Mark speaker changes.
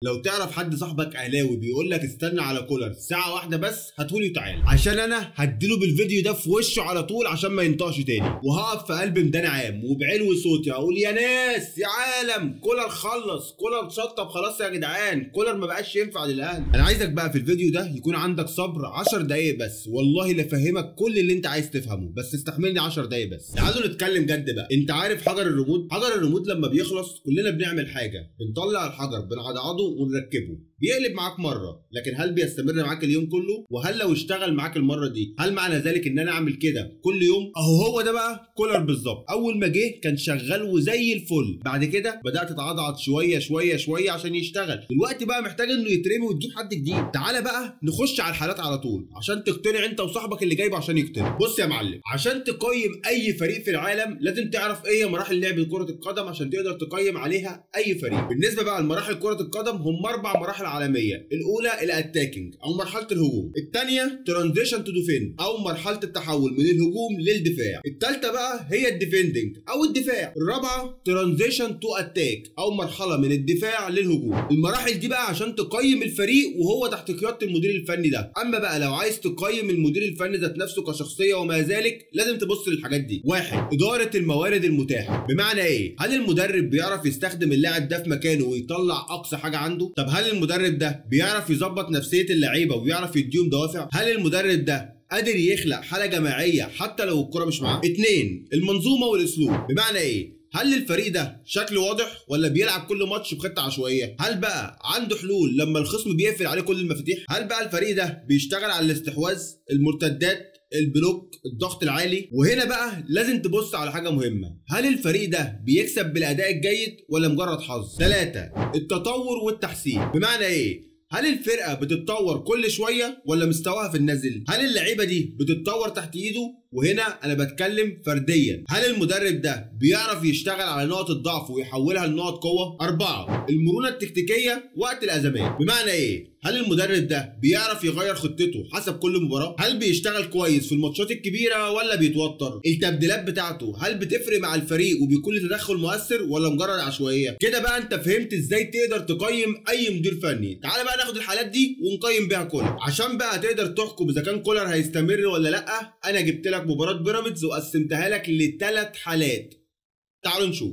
Speaker 1: لو تعرف حد صاحبك اهلاوي بيقول لك استنى على كولر ساعه واحده بس هاتهولي وتعالى، عشان انا هديله بالفيديو ده في وشه على طول عشان ما ينطقش تاني، وهقف في قلب ميدان عام وبعلو صوتي هقول يا ناس يا عالم كولر خلص، كولر شطب خلاص يا جدعان، كولر ما بقاش ينفع للاهلي. انا عايزك بقى في الفيديو ده يكون عندك صبر 10 دقايق بس، والله لافهمك كل اللي انت عايز تفهمه، بس استحملني 10 دقايق بس. تعالوا نتكلم جد بقى. انت عارف حجر الريموت؟ حجر الريموت لما بيخلص كلنا بنعمل حاجه، بنطلع الحجر بنعضعضه ونركبه، بيقلب معاك مره، لكن هل بيستمر معاك اليوم كله؟ وهل لو اشتغل معاك المره دي هل معنى ذلك ان انا اعمل كده كل يوم؟ هو ده بقى كولر بالظبط. اول ما جه كان شغال وزي الفل، بعد كده بدات تعضعض شويه شويه شويه عشان يشتغل، دلوقتي بقى محتاج انه يترمي وتجيب حد جديد. تعالى بقى نخش على الحالات على طول عشان تقتنع انت وصاحبك اللي جايبه عشان يقتنع. بص يا معلم، عشان تقيم اي فريق في العالم لازم تعرف ايه مراحل لعب كره القدم عشان تقدر تقيم عليها اي فريق. بالنسبه بقى لمراحل كره القدم هم 4 مراحل عالميه. الاولى الاتاكينج او مرحله الهجوم، الثانيه ترانزيشن تو ديفند او مرحله التحول من الهجوم للدفاع، الثالثه بقى هي الديفندنج او الدفاع، الرابعه ترانزيشن تو اتاك او مرحله من الدفاع للهجوم. المراحل دي بقى عشان تقيم الفريق وهو تحت قياده المدير الفني ده. اما بقى لو عايز تقيم المدير الفني ذات نفسه كشخصيه وما ذلك لازم تبص للحاجات دي. 1 اداره الموارد المتاحه. بمعنى ايه؟ هل المدرب بيعرف يستخدم اللاعب ده في مكانه ويطلع اقصى حاجه عنده؟ طب هل المدرب ده بيعرف يظبط نفسيه اللعيبه وبيعرف يديهم دوافع؟ هل المدرب ده قادر يخلق حاله جماعيه حتى لو الكره مش معاه؟ 2 المنظومه والاسلوب. بمعنى ايه؟ هل الفريق ده شكله واضح ولا بيلعب كل ماتش بخطه عشوائيه؟ هل بقى عنده حلول لما الخصم بيقفل عليه كل المفاتيح؟ هل بقى الفريق ده بيشتغل على الاستحواذ، المرتدات، البلوك، الضغط العالي؟ وهنا بقى لازم تبص على حاجه مهمه، هل الفريق ده بيكسب بالاداء الجيد ولا مجرد حظ؟ 3 التطور والتحسين. بمعنى ايه؟ هل الفرقه بتتطور كل شويه ولا مستواها في النازل؟ هل اللعيبه دي بتتطور تحت ايده؟ وهنا انا بتكلم فرديا، هل المدرب ده بيعرف يشتغل على نقط الضعف ويحولها لنقط قوه؟ 4 المرونه التكتيكيه وقت الازمات. بمعنى ايه؟ هل المدرب ده بيعرف يغير خطته حسب كل مباراه؟ هل بيشتغل كويس في الماتشات الكبيره ولا بيتوتر؟ التبديلات بتاعته هل بتفرق مع الفريق وبيكون له تدخل مؤثر ولا مجرد عشوائيه؟ كده بقى انت فهمت ازاي تقدر تقيم اي مدير فني. تعالى بقى ناخد الحالات دي ونقيم بيها كولر عشان بقى تقدر تحكم اذا كان كولر هيستمر ولا لا. انا جبت لك مباراه بيراميدز وقسمتها لك ل3 حالات، تعالوا نشوف.